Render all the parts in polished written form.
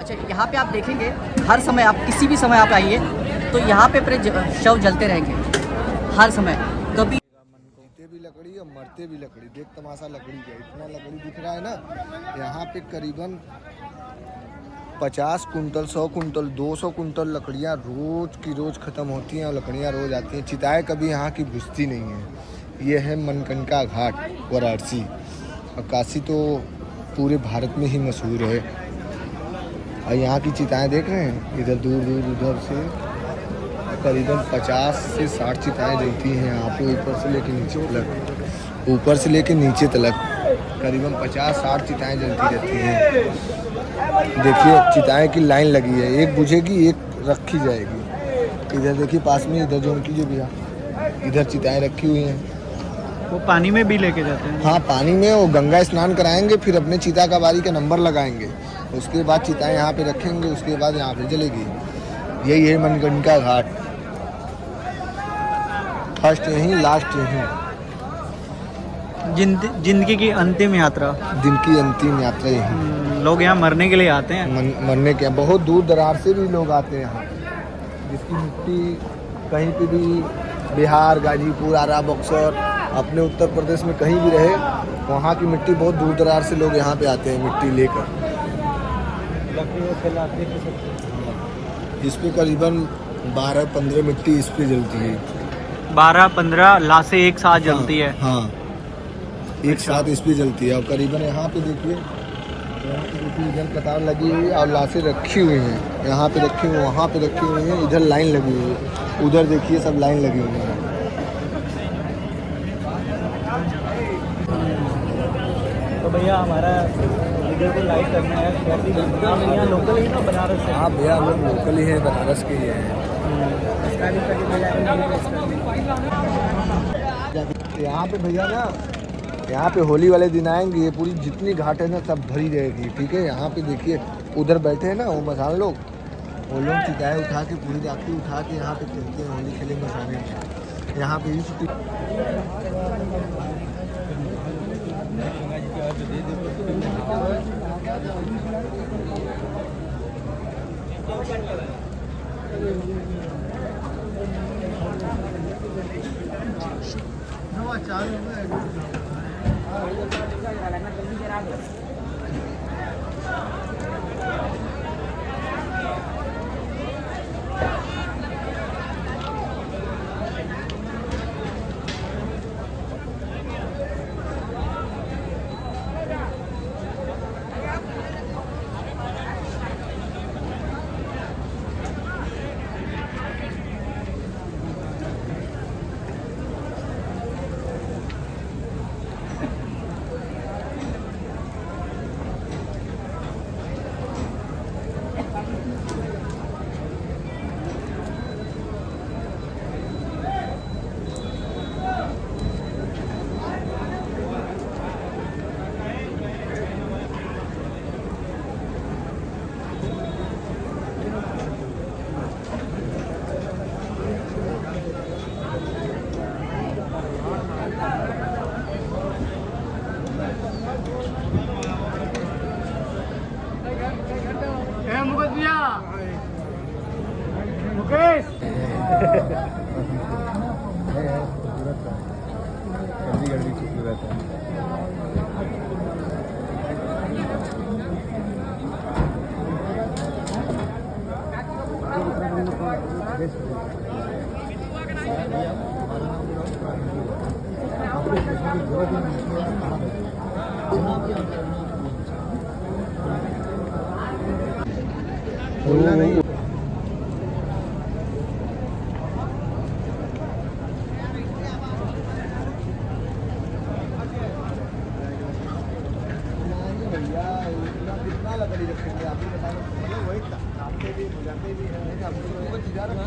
अच्छा, यहाँ पे आप देखेंगे हर समय, आप किसी भी समय आप आइए तो यहाँ पे पूरे शव जलते रहेंगे हर समय। कभी जीते भी लकड़ी और मरते भी लकड़ी। देख तमाशा लकड़ी का, इतना लकड़ी दिख रहा है ना। यहाँ पे करीबन 50 कुंटल, 100 कुंटल, 200 कुंटल लकड़ियाँ रोज की रोज ख़त्म होती हैं और लकड़ियाँ रोज आती हैं। चिताएँ कभी यहाँ की बुझती नहीं हैं। ये है मनकनका घाट वाराणसी। और काशी तो पूरे भारत में ही मशहूर है। और यहाँ की चिताएँ देख रहे हैं, इधर दूर दूर उधर से करीबन 50 से 60 चिताएँ जलती हैं यहाँ पे, ऊपर से लेके नीचे तक। ऊपर से लेके नीचे तक करीबन 50-60 चिताएँ जलती रहती हैं। देखिए चिताएँ की लाइन लगी है, एक बुझेगी एक रखी जाएगी। इधर देखिए पास में, इधर जो उनकी जो भैया इधर चिताएँ रखी हुई हैं। वो पानी में भी लेके जाते हैं? हाँ, पानी में वो गंगा स्नान कराएंगे, फिर अपने चिता का बारी का नंबर लगाएंगे, उसके बाद चिताएँ यहाँ पे रखेंगे, उसके बाद यहाँ पे जलेगी। यही है मनकनका घाट। फर्स्ट यहीं, लास्ट यहीं। जिंदगी की अंतिम यात्रा, दिन की अंतिम यात्रा यहीं। लोग यहाँ मरने के लिए आते हैं। मरने के बहुत दूर दरार से भी लोग आते हैं यहाँ। जिसकी मिट्टी कहीं पे भी, बिहार, गाजीपुर, आरा, बक्सर, अपने उत्तर प्रदेश में कहीं भी रहे, वहाँ की मिट्टी बहुत दूर दरार से लोग यहाँ पे आते हैं मिट्टी लेकर। इस पे करीबन 12-15 मिट्टी इस पे जलती है। 12-15 लाशें एक साथ जलती है? हाँ, एक साथ इस पे जलती है। और करीबन यहाँ पे देखिए, इधर कतार लगी हुई है और लाशें रखी हुई हैं। यहाँ पे रखी हुई, वहाँ पे रखी हुई हैं, इधर लाइन लगी हुई है, उधर देखिए सब लाइन लगी हुई है। तो भैया हमारा वीडियो को लाइक करना है, यहाँ लोकल ही ना बनारस से? हाँ भैया, हम लोग लोकल ही हैं, बनारस के ही हैं। यहाँ पे भैया ना, यहाँ पे होली वाले दिन आएंगे, ये पूरी जितनी घाट है ना सब भरी जाएगी। ठीक है, यहाँ पे देखिए उधर बैठे हैं ना वो मसान लोग, वो लोग चिताएँ उठा के, पूरी राखी उठा के यहाँ पे खेलते हैं, होली खेले मसाने। यहाँ पे ही मुकेश जल्दी खूबसूरत है। बोलना नहीं। कितना लकड़ी रखेंगे आप ही बताओ। मतलब वही काटते भी, बुझाते भी हैं, आपको चीज़ा रखना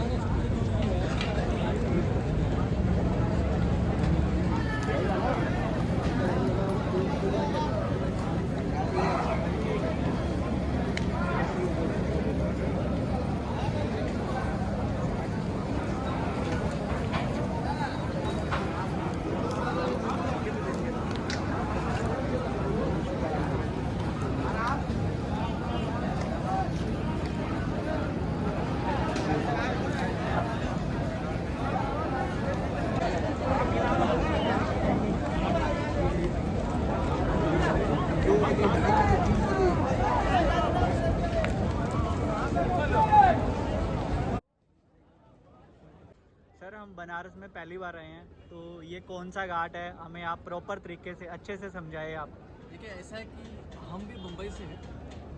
बनारस में पहली बार आए हैं, तो ये कौन सा घाट है, हमें आप प्रॉपर तरीके से अच्छे से समझाए आप। देखिए ऐसा है कि हम भी मुंबई से हैं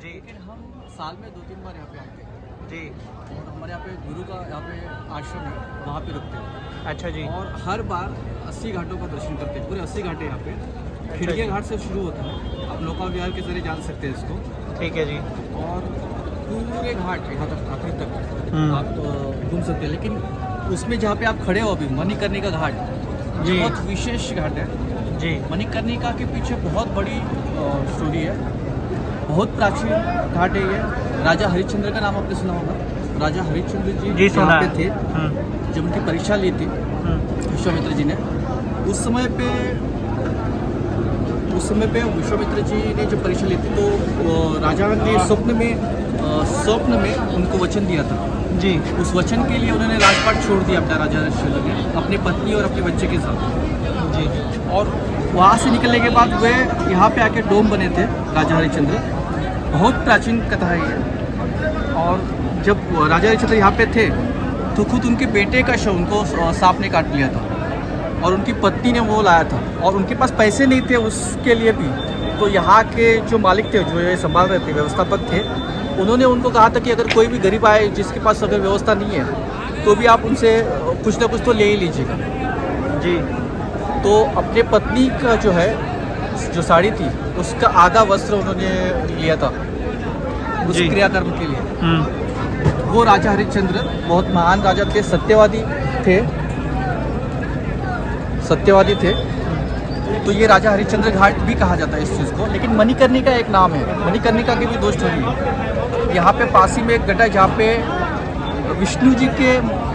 जी लेकिन हम साल में 2-3 बार यहाँ पे आते हैं जी। और हमारे यहाँ पे गुरु का यहाँ पे आश्रम है, वहाँ पे रुकते हैं अच्छा जी। और हर बार 80 घाटों का दर्शन करते हैं। पूरे 80 घाट है यहाँ पे। खिड़किया घाट से शुरू होता है, आप नौका विहार के जरिए जान सकते हैं इसको, ठीक है जी। और पूरे घाट यहाँ तक आखिरी तक हम्म। आप घूम सकते हैं। लेकिन उसमें जहाँ पे आप खड़े हो अभी, मणिकर्णिका घाट, जी। ये बहुत विशेष घाट है। जी मणिकर्णिका के पीछे बहुत बड़ी स्टोरी है, बहुत प्राचीन घाट है ये। राजा हरिश्चंद्र का नाम आपने सुना होगा। राजा हरिश्चंद्र जी सुना यहाँ पे है। थे जब उनकी परीक्षा ली थी विश्वामित्र जी ने। उस समय पे विश्वामित्र जी ने जब परीक्षा ली थी तो राजा ने स्वप्न में उनको वचन दिया था जी उस वचन के लिए उन्होंने राजपाट छोड़ दिया अपना, राजा हरिश्चंद्र ने अपनी पत्नी और अपने बच्चे के साथ जी। और वहाँ से निकलने के बाद वे यहाँ पे आके डोम बने थे राजा हरिश्चंद्र। बहुत प्राचीन कथा है ये। और जब राजा हरिश्चंद्र यहाँ पे थे तो खुद उनके बेटे का शव उनको सांप ने काट लिया था और उनकी पत्नी ने वो लाया था और उनके पास पैसे नहीं थे उसके लिए भी। तो यहाँ के जो मालिक थे, जो ये संभाल रहे थे, व्यवस्थापक थे, उन्होंने उनको कहा था कि अगर कोई भी गरीब आए जिसके पास अगर व्यवस्था नहीं है तो भी आप उनसे कुछ ना कुछ तो ले ही लीजिएगा जी। तो अपने पत्नी का जो है जो साड़ी थी उसका आधा वस्त्र उन्होंने लिया था उस जी। क्रियाकर्म के लिए। वो राजा हरिश्चंद्र बहुत महान राजा थे, सत्यवादी थे। तो ये राजा हरिश्चंद्र घाट भी कहा जाता है इस चीज़ को। लेकिन मणिकर्णिका एक नाम है, मणिकर्णिका की भी 2 स्टोरी है। यहाँ पे पासी में एक गड्ढा जहाँ पे विष्णु जी के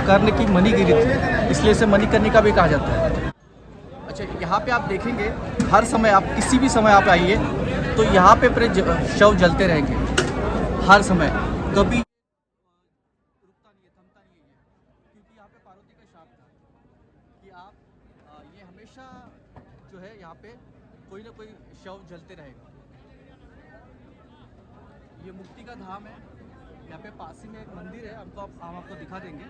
कर्ण की मणि गिरी थी, इसलिए इसे मणिकर्णिका भी कहा जाता है। अच्छा, यहाँ पे आप देखेंगे हर समय, आप किसी भी समय आप आइए तो यहाँ पे पूरे शव जलते रहेंगे हर समय, कभी रुकता नहीं है, थमता नहीं है ये। क्योंकि यहाँ पे पार्वती का शाप था कि आप ये हमेशा जो है यहाँ पे कोई ना कोई शव जलते रहेगा। ये मुक्ति का धाम है। यहाँ पे पासी में एक मंदिर है, हम आपको दिखा देंगे।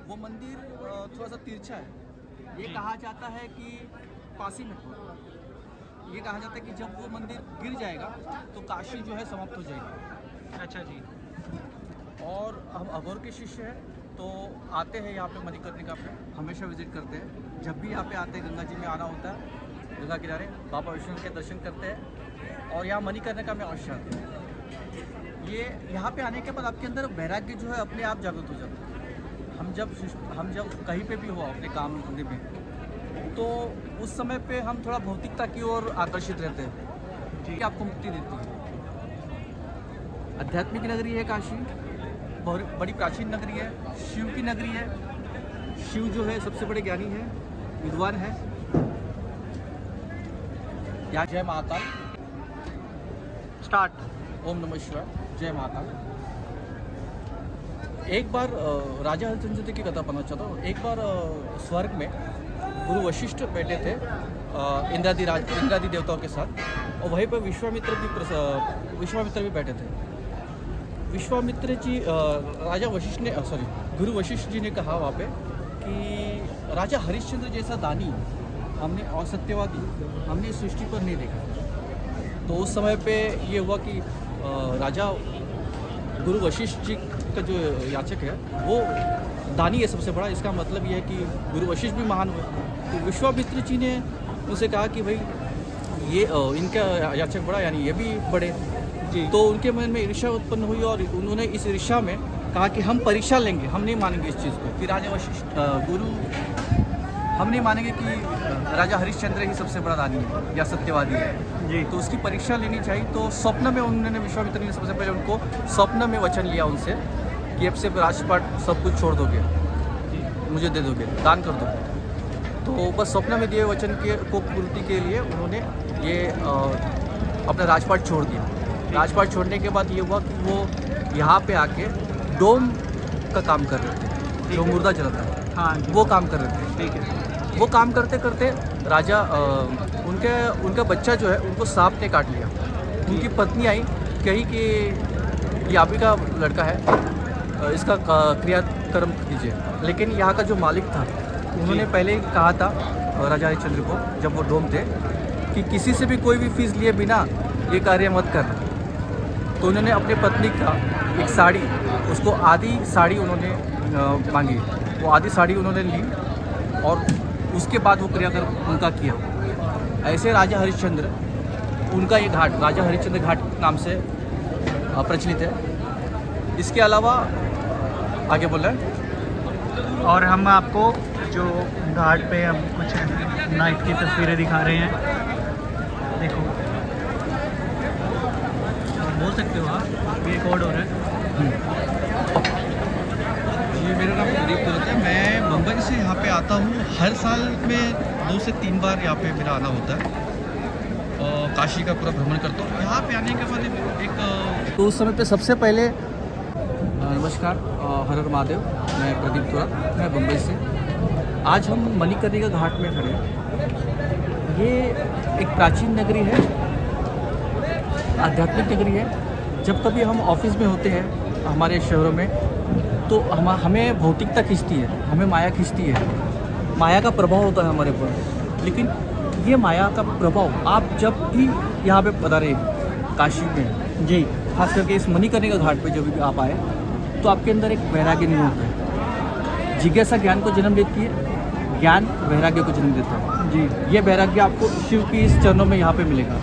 वो मंदिर थोड़ा सा तिरछा है। ये कहा जाता है कि पासी में ये कहा जाता है कि जब वो मंदिर गिर जाएगा तो काशी जो है समाप्त हो जाएगी। अच्छा जी। और हम अघोर के शिष्य हैं तो आते हैं यहाँ पे मणिकर्णिका पे, हमेशा विजिट करते हैं। जब भी यहाँ पे आते हैं, गंगा जी में आना होता है, गंगा किनारे बाबा विष्णु के दर्शन करते हैं और यहाँ मणिकर्णिका में अवश्य आते हैं। ये यहाँ पे आने के बाद आपके अंदर वैराग्य जो है अपने आप जागृत हो जाता है। हम जब कहीं पे भी हो अपने काम धंधे में, तो उस समय पे हम थोड़ा भौतिकता की ओर आकर्षित रहते हैं जी। आपको मुक्ति देती है। आध्यात्मिक नगरी है काशी, बहुत बड़ी प्राचीन नगरी है, शिव की नगरी है। शिव जो है सबसे बड़े ज्ञानी है, विद्वान है। यहाँ जय महाकाल, स्टार्ट। ओम नमः शिवाय, जय महाकाल। एक बार राजा हरिश्चंद्र की कथा पढ़ना चाहता हूँ। एक बार स्वर्ग में गुरु वशिष्ठ बैठे थे इंद्रादि देवताओं के साथ, और वहीं पर विश्वामित्र भी बैठे थे। विश्वामित्र जी राजा वशिष्ठ ने गुरु वशिष्ठ जी ने कहा वहाँ पे कि राजा हरिश्चंद्र जैसा दानी हमने और सत्यवादी हमने इस सृष्टि पर नहीं देखा। तो उस समय पे ये हुआ कि राजा गुरु वशिष्ठ जी का जो याचक है वो दानी है सबसे बड़ा। इसका मतलब ये है कि गुरु वशिष्ठ भी महान हुए। तो विश्वामित्र जी ने उनसे कहा कि भाई ये इनका याचक बड़ा, यानी ये भी बड़े जी। तो उनके मन में ईर्ष्या उत्पन्न हुई और उन्होंने इस ईर्ष्या में कहा कि हम परीक्षा लेंगे, हम नहीं मानेंगे इस चीज़ को कि राजा वशिष्ठ हम नहीं मानेंगे कि राजा हरिश्चंद्र ही सबसे बड़ा दानी है या सत्यवादी है जी। तो उसकी परीक्षा लेनी चाहिए। तो स्वप्न में उन्होंने, विश्वामित्र ने सबसे पहले उनको स्वप्न में वचन लिया उनसे कि अब से राजपाट सब कुछ छोड़ दोगे, मुझे दे दोगे, दान कर दोगे। तो बस स्वप्न में दिए वचन को पूर्ति के लिए उन्होंने ये अपना राजपाट छोड़ दिया। राजपाट छोड़ने के बाद ये हुआ कि वो यहाँ पे आके डोम का काम कर रहे थे, जो मुर्दा जलाता है, हाँ वो काम कर रहे थे। ठीक है। वो काम करते करते राजा उनका बच्चा जो है उनको सांप ने काट लिया। उनकी पत्नी आई, कही कि ये आप ही का लड़का है, इसका क्रियाकर्म कीजिए। लेकिन यहाँ का जो मालिक था उन्होंने पहले ही कहा था राजा हरिश्चंद्र को, जब वो डोम थे, कि किसी से भी कोई भी फीस लिए बिना ये कार्य मत करना। तो उन्होंने अपनी पत्नी का एक साड़ी, उसको आधी साड़ी उन्होंने मांगी, वो आधी साड़ी उन्होंने ली और उसके बाद वो क्रियाकर्म उनका किया। ऐसे राजा हरिश्चंद्र, उनका ये घाट राजा हरिश्चंद्र घाट नाम से प्रचलित है। इसके अलावा आगे बोल रहे हैं, और हम आपको जो घाट पे हम कुछ नाइट की तस्वीरें दिखा रहे हैं, देखो बोल सकते हो आप, ये कोड हो रहा है। जी, मेरा नाम प्रदीप तुरत है। मैं मुंबई से यहाँ पे आता हूँ। हर साल में 2 से 3 बार यहाँ पे मेरा आना होता है। काशी का पूरा भ्रमण करता हूँ। यहाँ पे आने के बाद एक तो उस समय पे सबसे पहले नमस्कार, हर हर महादेव। मैं प्रदीप तुरत, मैं मुंबई से। आज हम मणिकर्णिका घाट में खड़े हैं। ये एक प्राचीन नगरी है, आध्यात्मिक नगरी है। जब कभी हम ऑफिस में होते हैं हमारे शहरों में, तो हमें भौतिकता खींचती है, हमें माया खींचती है, माया का प्रभाव होता है हमारे ऊपर। लेकिन ये माया का प्रभाव आप जब भी यहाँ पे पधारे काशी में, जी खास करके इस मणिकर्णिका घाट पे जब भी आप आए, तो आपके अंदर एक वैराग्य नहीं होता है। जिज्ञासा ज्ञान को जन्म देती है, ज्ञान वैराग्य को जन्म देता है। जी, ये वैराग्य आपको शिव की इस चरणों में यहाँ पे मिलेगा।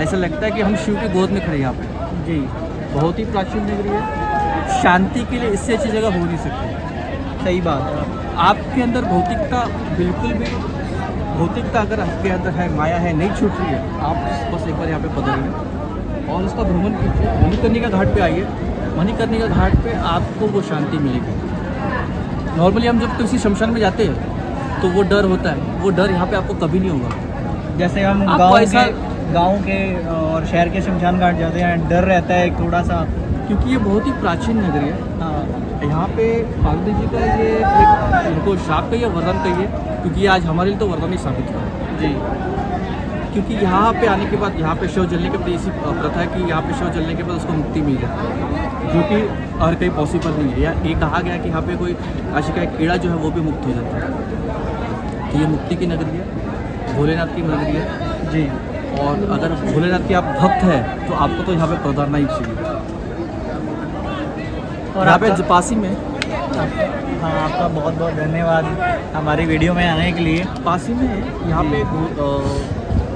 ऐसा लगता है कि हम शिव की गोद में खड़े हैं यहाँ पे। जी, बहुत ही प्राचीन नगरी है। शांति के लिए इससे अच्छी जगह हो नहीं सकती। सही बात है। आपके अंदर भौतिकता बिल्कुल भी, भौतिकता अगर आपके अंदर है, माया है, नहीं छूट रही है, आप बस एक बार यहाँ पे पधारिए और उसका भ्रमण कीजिए। मणिकर्णिका घाट पे आइए। मणिकर्णिका घाट पे आपको वो शांति मिलेगी। नॉर्मली हम जब किसी शमशान में जाते हैं तो वो डर होता है, वो डर यहाँ पे आपको कभी नहीं होगा। जैसे हम गांव के और शहर के शमशान घाट जाते हैं, डर रहता है थोड़ा सा, क्योंकि ये बहुत ही प्राचीन नगरी है। हाँ, यहाँ पे पार्वती जी का ये एक इनको शाप कहिए, वरदान कहिए, क्योंकि ये आज हमारे लिए तो वरदान ही साबित हुआ है। जी, क्योंकि यहाँ पे आने के बाद, यहाँ पे शव जलने के बाद ऐसी प्रथा है कि यहाँ पे शव जलने के बाद उसको मुक्ति मिल जाती है, जो कि और कहीं पॉसिबल नहीं है। या ये कहा गया कि यहाँ पे कोई काशी का एक कीड़ा जो है वो भी मुक्त हो जाता है। तो ये मुक्ति की नगरी है, भोलेनाथ की नगरी है। जी, और अगर भोलेनाथ के आप भक्त हैं तो आपको तो यहाँ पे पधारना ही चाहिए। और यहाँ पे पासी में, हाँ, आपका बहुत बहुत धन्यवाद हमारी वीडियो में आने के लिए। पासी में यहाँ पे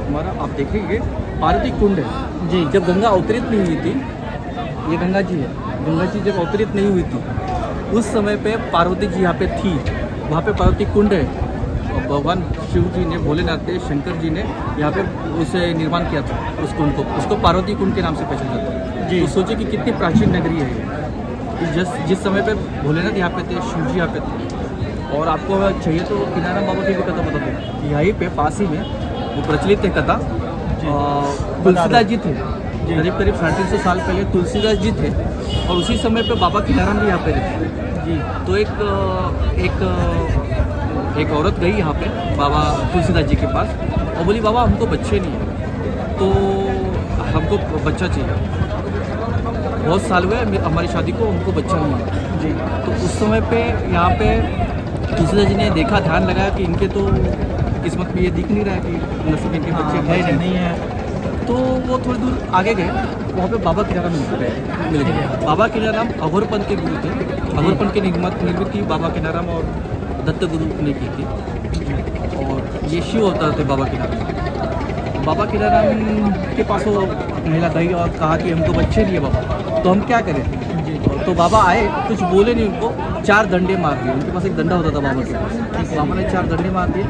हमारा आप देखेंगे पार्वती कुंड है। जी, जब गंगा अवतरित नहीं हुई थी, ये गंगा जी है, गंगा जी जब अवतरित नहीं हुई थी उस समय पे पार्वती जी यहाँ पे थी। वहाँ पे पार्वती कुंड है। और भगवान शिव जी ने, भोलेनाथ ने, शंकर जी ने यहाँ पे उसे निर्माण किया था, उस कुंड को। उसको पार्वती कुंड के नाम से पहचाना जाता है। जी, तो सोचिए कि कितनी प्राचीन नगरी है ये। जिस समय पे भोलेनाथ यहाँ पे थे, शिव जी यहाँ पे थे। और आपको चाहिए तो किनाराम बाबा की भी कथा बता दूँ। यहीं पे पासी में वो प्रचलित है कथा। तुलसीदास जी थे, करीब 350 साल पहले तुलसीदास जी थे, और उसी समय पे बाबा किनाराम भी यहाँ पे रहते। जी, तो एक औरत गई यहाँ पे बाबा तुलसीदास जी के पास और बोली, बाबा हमको बच्चे नहीं हैं, तो हमको बच्चा चाहिए। बहुत साल हुए हमारी शादी को, हमको बच्चा नहीं है। जी, तो उस समय पे यहाँ पे तुलसीदास जी ने देखा, ध्यान लगाया कि इनके तो किस्मत में ये दिख नहीं रहा है कि नसीब इनके बच्चे नहीं है। तो वो थोड़ी दूर आगे गए, वहाँ पे बाबा किनाराम मिल गए। बाबा किनाराम अघोरपंथ के गुरु थे। अघोरपंथ की निर्मित बाबा किनाराम और दत्त गुरु ने की थी। और ये शिव अवतार थे बाबा किनाराम। बाबा किनाराम के पास वो महिला गई और कहा कि हमको बच्चे नहीं है बाबा, तो हम क्या करें। तो बाबा आए, कुछ बोले नहीं, उनको 4 डंडे मार दिए। उनके पास एक डंडा होता था बाबा के पास। बाबा ने 4 डंडे मार दिए।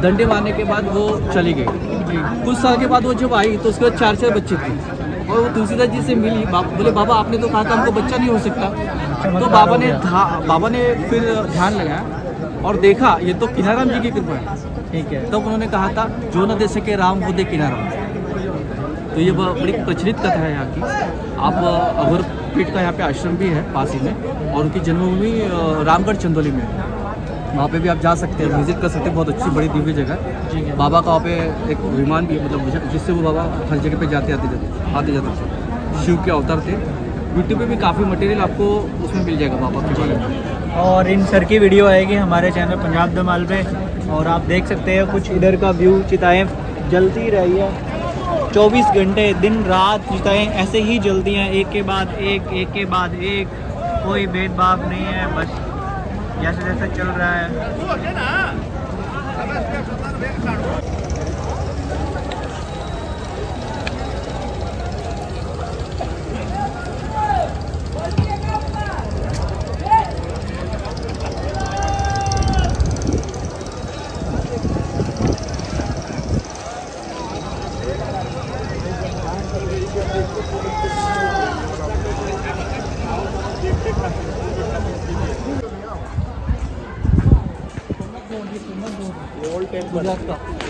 डंडे मारने के बाद वो चली गई। कुछ साल के बाद वो जब आई तो उसके बाद 4 बच्चे थे। और वो तुलसीदास जी से मिली, बोले बाबा आपने तो कहा था हमको बच्चा नहीं हो सकता। तो बाबा ने फिर ध्यान लगाया और देखा ये तो किनाराम जी की कृपा है। ठीक है, तब उन्होंने कहा था, जो न दे सके राम वो दे किनाराम। तो ये बड़ी प्रचलित कथा है यहाँ की। आप अघोर पीठ का यहाँ पे आश्रम भी है पासी में, और उनकी जन्मभूमि रामगढ़ चंदौली में है। वहाँ पे भी आप जा सकते हैं, विजिट कर सकते हैं। बहुत अच्छी बड़ी दिव्य जगह है। बाबा का वहाँ पे एक विमान भी है, मतलब जिससे वो बाबा हर जगह पे आते जाते थे। शिव के अवतार थे। यूट्यूब पे भी काफ़ी मटेरियल आपको उसमें मिल जाएगा बाबा के बारे में। और इन सर की वीडियो आएगी हमारे चैनल पंजाब धमाल पे। और आप देख सकते हैं कुछ इधर का व्यू, चिताएँ जलती रही है 24 घंटे, दिन रात चिताएँ ऐसे ही जलती हैं, एक के बाद एक के बाद एक, कोई भेदभाव नहीं है, बस जैसे जैसे चल रहा है।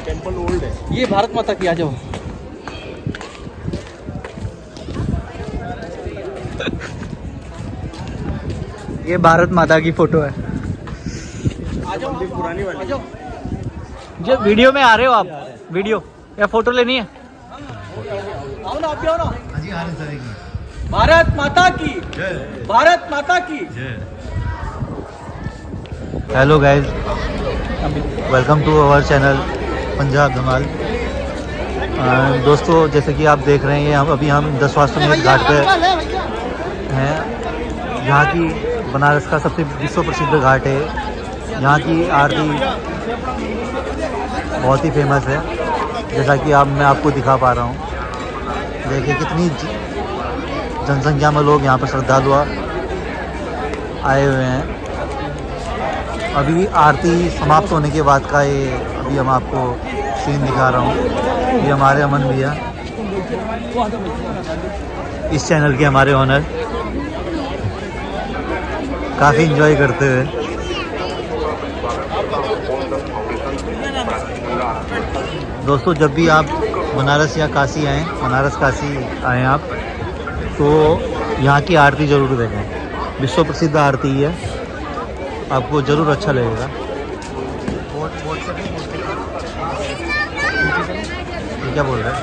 टेम्पल ओल्ड है। ये भारत माता की, आ जाओ। ये भारत माता की फोटो है। आ जाओ पुरानी वाली। आ जाओ। जो वीडियो में आ रहे हो आप, वीडियो या फोटो लेनी है? आओ ना, आप भी आओ ना। भारत माता की, भारत माता की। Hello guys, welcome to our channel Punjab Dhamaal. दोस्तों, जैसे कि आप देख रहे हैं, अभी हम 10वां घाट पे हैं। यहाँ की बनारस का सबसे विश्व प्रसिद्ध घाट है। यहाँ की आरती बहुत ही फेमस है, जैसा कि मैं आपको दिखा पा रहा हूँ। देखिए कितनी जनसंख्या में लोग यहाँ पर श्रद्धालु आए हुए हैं। अभी आरती समाप्त होने के बाद का ये अभी हम आपको सीन दिखा रहा हूँ। ये हमारे अमन भैया, इस चैनल के हमारे ओनर, काफ़ी एंजॉय करते हुए। दोस्तों, जब भी आप बनारस या काशी आएँ, बनारस काशी आएँ आप, तो यहाँ की आरती ज़रूर देखें। विश्व प्रसिद्ध आरती है, आपको ज़रूर अच्छा लगेगा। ये क्या बोल रहा है?